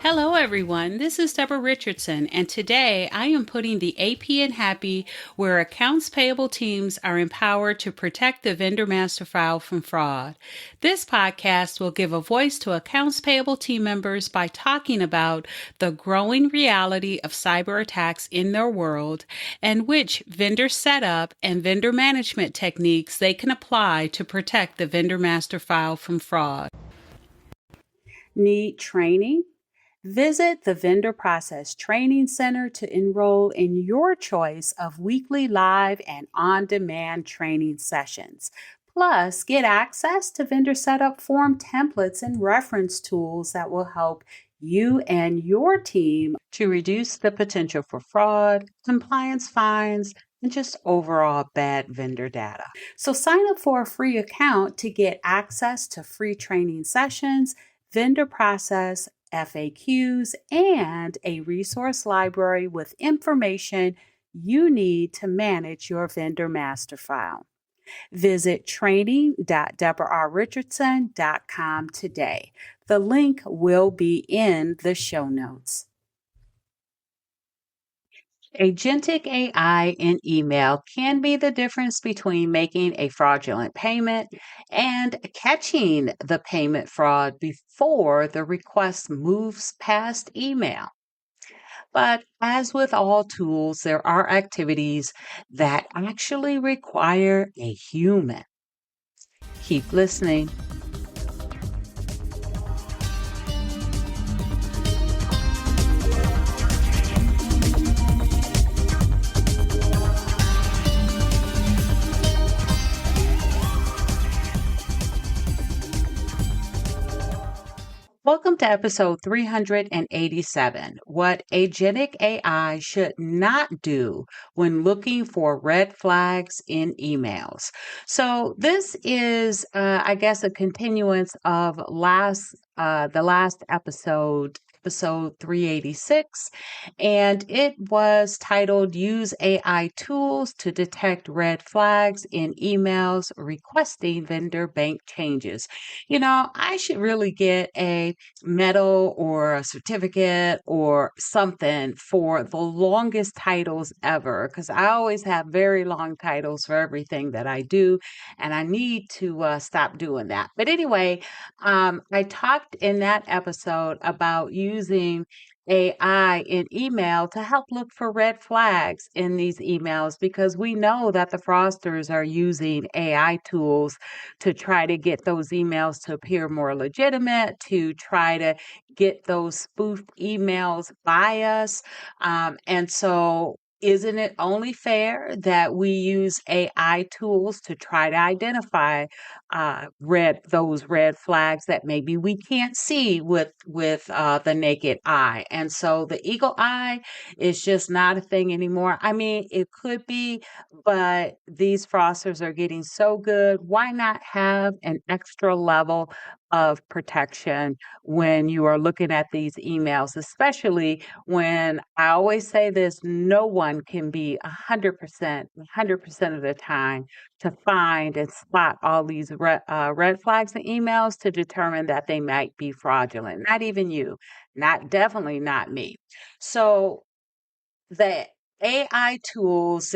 Hello, everyone. This is Debra Richardson, and today I am putting the AP in Happy, where accounts payable teams are empowered to protect the vendor master file from fraud. This podcast will give a voice to accounts payable team members by talking about the growing reality of cyber attacks in their world and which vendor setup and vendor management techniques they can apply to protect the vendor master file from fraud. Need training? Visit the Vendor Process Training Center to enroll in your choice of weekly live and on-demand training sessions. Plus, get access to vendor setup form templates and reference tools that will help you and your team to reduce the potential for fraud, compliance fines, and just overall bad vendor data. So sign up for a free account to get access to free training sessions, vendor process FAQs, and a resource library with information you need to manage your vendor master file. Visit training.debrarrichardson.com today. The link will be in the show notes. Agentic AI in email can be the difference between making a fraudulent payment and catching the payment fraud before the request moves past email. But as with all tools, there are activities that actually require a human. Keep listening. Welcome to episode 387, What Agentic AI Should Not Do When Looking for Red Flags in Emails. So this is, I guess, a continuance of the last episode 386, and it was titled Use AI Tools to Detect Red Flags in Emails Requesting Vendor Bank Changes. You know, I should really get a medal or a certificate or something for the longest titles ever, because I always have very long titles for everything that I do, and I need to stop doing that. But anyway, I talked in that episode about using AI in email to help look for red flags in these emails, because we know that the fraudsters are using AI tools to try to get those emails to appear more legitimate, to try to get those spoofed emails by us. And so isn't it only fair that we use AI tools to try to identify those red flags that maybe we can't see with the naked eye? And so the eagle eye is just not a thing anymore. I mean, it could be, but these fraudsters are getting so good. Why not have an extra level of protection when you are looking at these emails, especially when I always say this, no one can be 100% of the time to find and spot all these red flags in emails to determine that they might be fraudulent. Not even you, definitely not me. So the AI tools,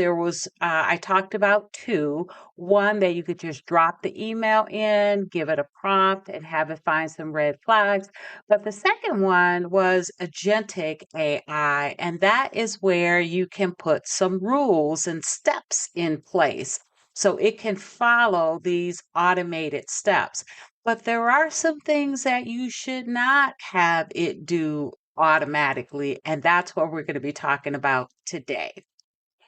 I talked about two. One that you could just drop the email in, give it a prompt, and have it find some red flags. But the second one was Agentic AI, and that is where you can put some rules and steps in place so it can follow these automated steps. But there are some things that you should not have it do automatically, and that's what we're going to be talking about today.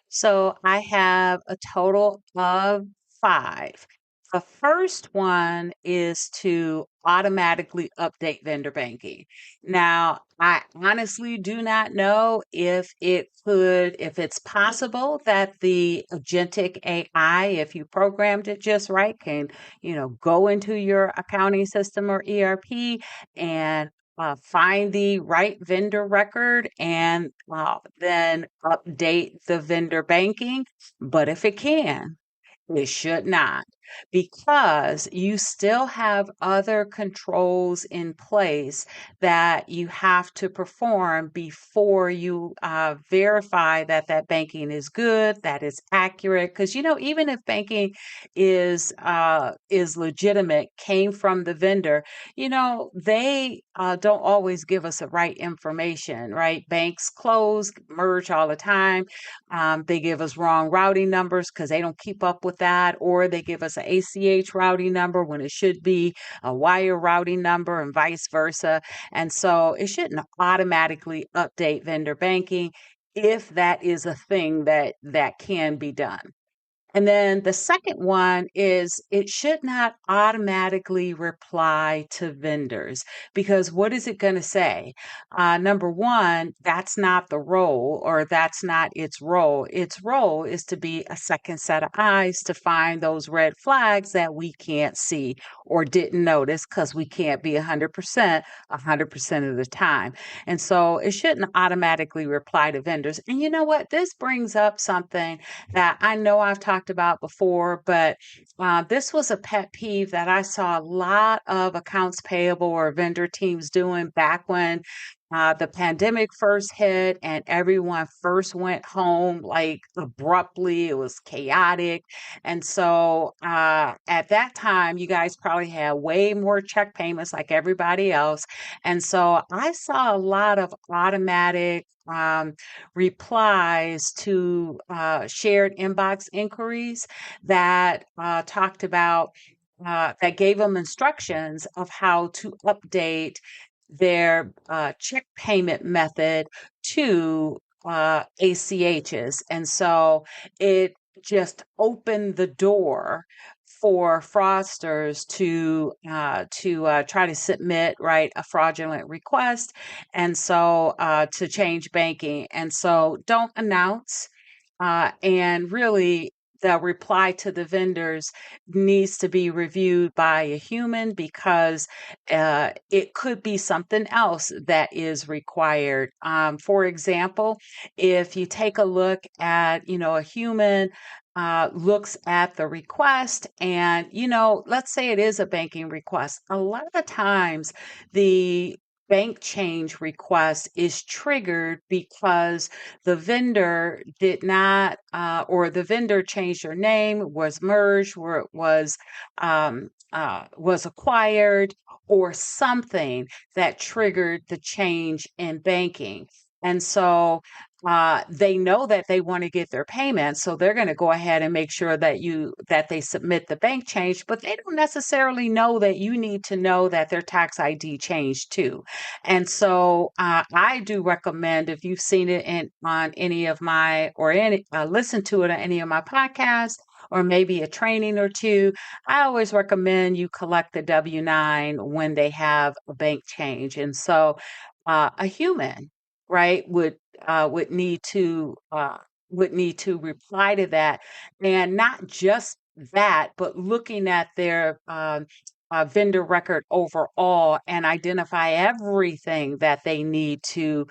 So I have a total of 5. The first one is to automatically update vendor banking. Now, I honestly do not know if it's possible that the Agentic AI, if you programmed it just right, can, go into your accounting system or ERP and find the right vendor record and then update the vendor banking. But if it can, It should not, because you still have other controls in place that you have to perform before you verify that that banking is good, that is accurate. Because even if banking is legitimate, came from the vendor, they don't always give us the right information. Right? Banks close, merge all the time. They give us wrong routing numbers because they don't keep up with that, or they give us an ACH routing number when it should be a wire routing number, and vice versa. And so it shouldn't automatically update vendor banking if that is a thing that can be done. And then the second one is it should not automatically reply to vendors, because what is it going to say? Number one, that's not the role, or that's not its role. Its role is to be a second set of eyes to find those red flags that we can't see or didn't notice, because we can't be 100% of the time. And so it shouldn't automatically reply to vendors. And you know what? This brings up something that I know I've talked about before, but this was a pet peeve that I saw a lot of accounts payable or vendor teams doing back when the pandemic first hit and everyone first went home like abruptly. It was chaotic. And so at that time, you guys probably had way more check payments like everybody else. And so I saw a lot of automatic replies to shared inbox inquiries that talked about, that gave them instructions of how to update their check payment method to ACHs. And so it just opened the door for fraudsters to try to submit, right, a fraudulent request, and so to change banking. And so don't announce, and really the reply to the vendors needs to be reviewed by a human, because it could be something else that is required. For example, if you take a look at, a human looks at the request, and, let's say it is a banking request. A lot of the times, the bank change request is triggered because the vendor did not, or the vendor changed their name, was merged, or it was acquired, or something that triggered the change in banking. And so they know that they want to get their payments, so they're going to go ahead and make sure that they submit the bank change, but they don't necessarily know that you need to know that their tax ID changed too. And so I do recommend, if you've seen it on any of my, or any listen to it on any of my podcasts, or maybe a training or two, I always recommend you collect the W-9 when they have a bank change. And so a human, right, would need to reply to that, and not just that, but looking at their vendor record overall and identify everything that they need to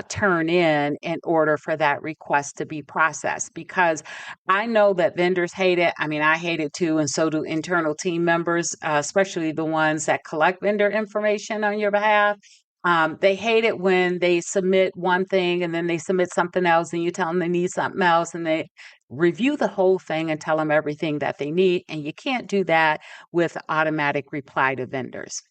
turn in order for that request to be processed. Because I know that vendors hate it. I mean, I hate it too, and so do internal team members, especially the ones that collect vendor information on your behalf. They hate it when they submit one thing and then they submit something else, and you tell them they need something else, and they review the whole thing and tell them everything that they need. And you can't do that with automatic reply to vendors.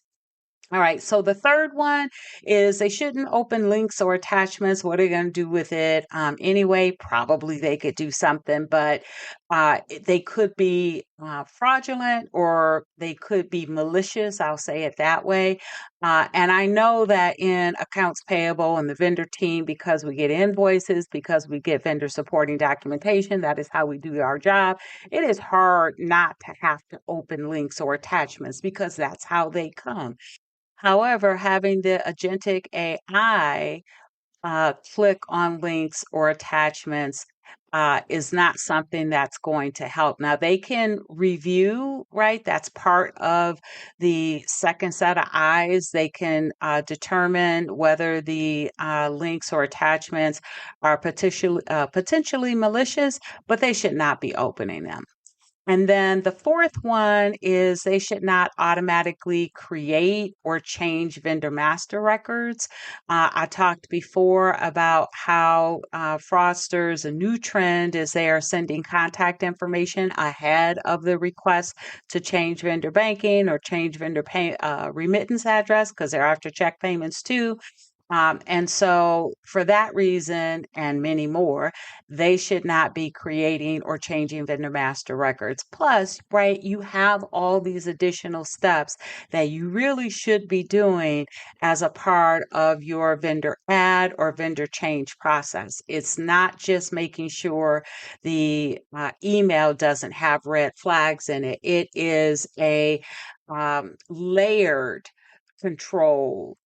All right, so the third one is they shouldn't open links or attachments. What are they going to do with it? Anyway, probably they could do something, but they could be fraudulent, or they could be malicious. I'll say it that way. And I know that in accounts payable and the vendor team, because we get invoices, because we get vendor supporting documentation, that is how we do our job. It is hard not to have to open links or attachments, because that's how they come. However, having the Agentic AI click on links or attachments is not something that's going to help. Now, they can review, right? That's part of the second set of eyes. They can determine whether the links or attachments are potentially malicious, but they should not be opening them. And then the fourth one is they should not automatically create or change vendor master records. I talked before about how fraudsters, a new trend is they are sending contact information ahead of the request to change vendor banking or change vendor remittance address because they're after check payments too. And so, for that reason and many more, they should not be creating or changing vendor master records. Plus, right, you have all these additional steps that you really should be doing as a part of your vendor add or vendor change process. It's not just making sure the email doesn't have red flags in it, it is a layered controls,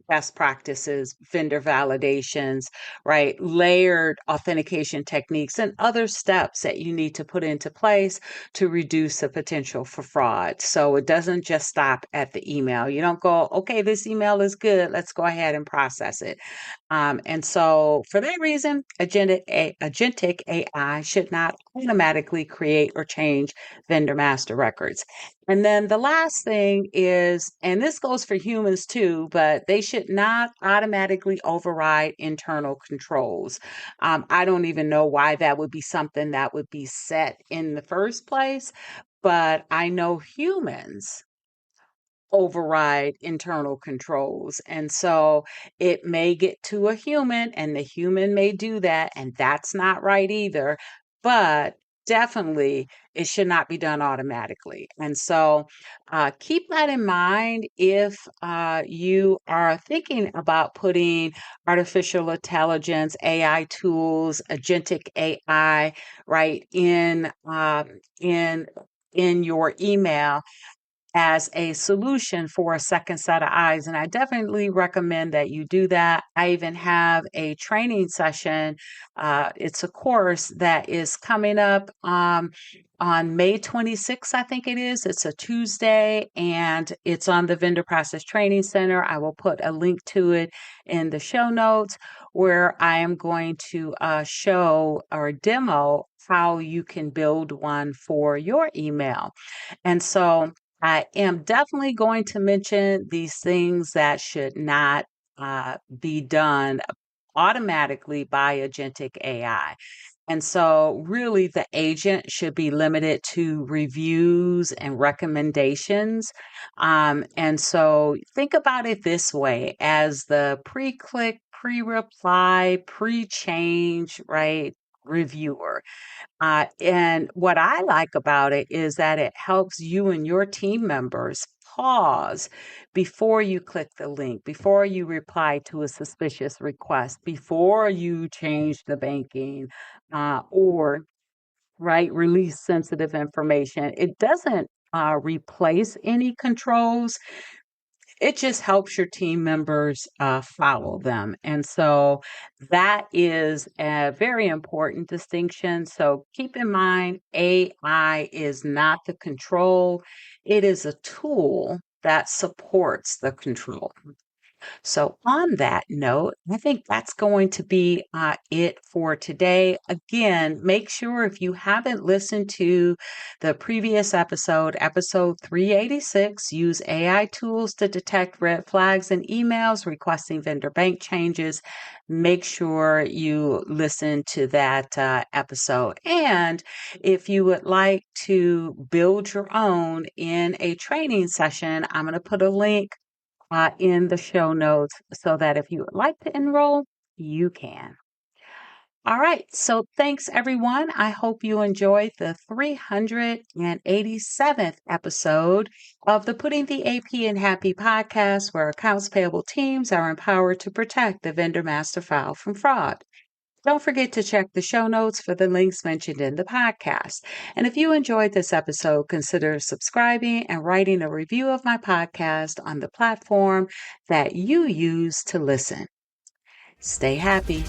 best practices, vendor validations, right? Layered authentication techniques and other steps that you need to put into place to reduce the potential for fraud. So it doesn't just stop at the email. You don't go, okay, this email is good. Let's go ahead and process it. And so for that reason, Agentic AI should not automatically create or change vendor master records. And then the last thing is, and this goes for humans too, but they should not automatically override internal controls. I don't even know why that would be something that would be set in the first place, but I know humans override internal controls. And so it may get to a human, and the human may do that, and that's not right either. But definitely, it should not be done automatically. And so keep that in mind if you are thinking about putting artificial intelligence, AI tools, agentic AI, right, in in your email as a solution for a second set of eyes. And I definitely recommend that you do that. I even have a training session. It's a course that is coming up on May 26th, I think it is. It's a Tuesday and it's on the Vendor Process Training Center. I will put a link to it in the show notes where I am going to show or demo how you can build one for your email. And so I am definitely going to mention these things that should not be done automatically by agentic AI. And so, really, the agent should be limited to reviews and recommendations. And so, think about it this way as the pre click, pre reply, pre change, right? Reviewer. And what I like about it is that it helps you and your team members pause before you click the link, before you reply to a suspicious request, before you change the banking or right release sensitive information. It doesn't replace any controls, it just helps your team members follow them. And so that is a very important distinction. So keep in mind, AI is not the control, it is a tool that supports the control. So, on that note, I think that's going to be it for today. Again, make sure if you haven't listened to the previous episode, episode 386, use AI tools to detect red flags in emails requesting vendor bank changes. Make sure you listen to that episode. And if you would like to build your own in a training session, I'm going to put a link in the show notes so that if you would like to enroll, you can. All right, so thanks everyone. I hope you enjoyed the 387th episode of the Putting the AP in Happy podcast, where accounts payable teams are empowered to protect the vendor master file from fraud. Don't forget to check the show notes for the links mentioned in the podcast. And if you enjoyed this episode, consider subscribing and writing a review of my podcast on the platform that you use to listen. Stay happy.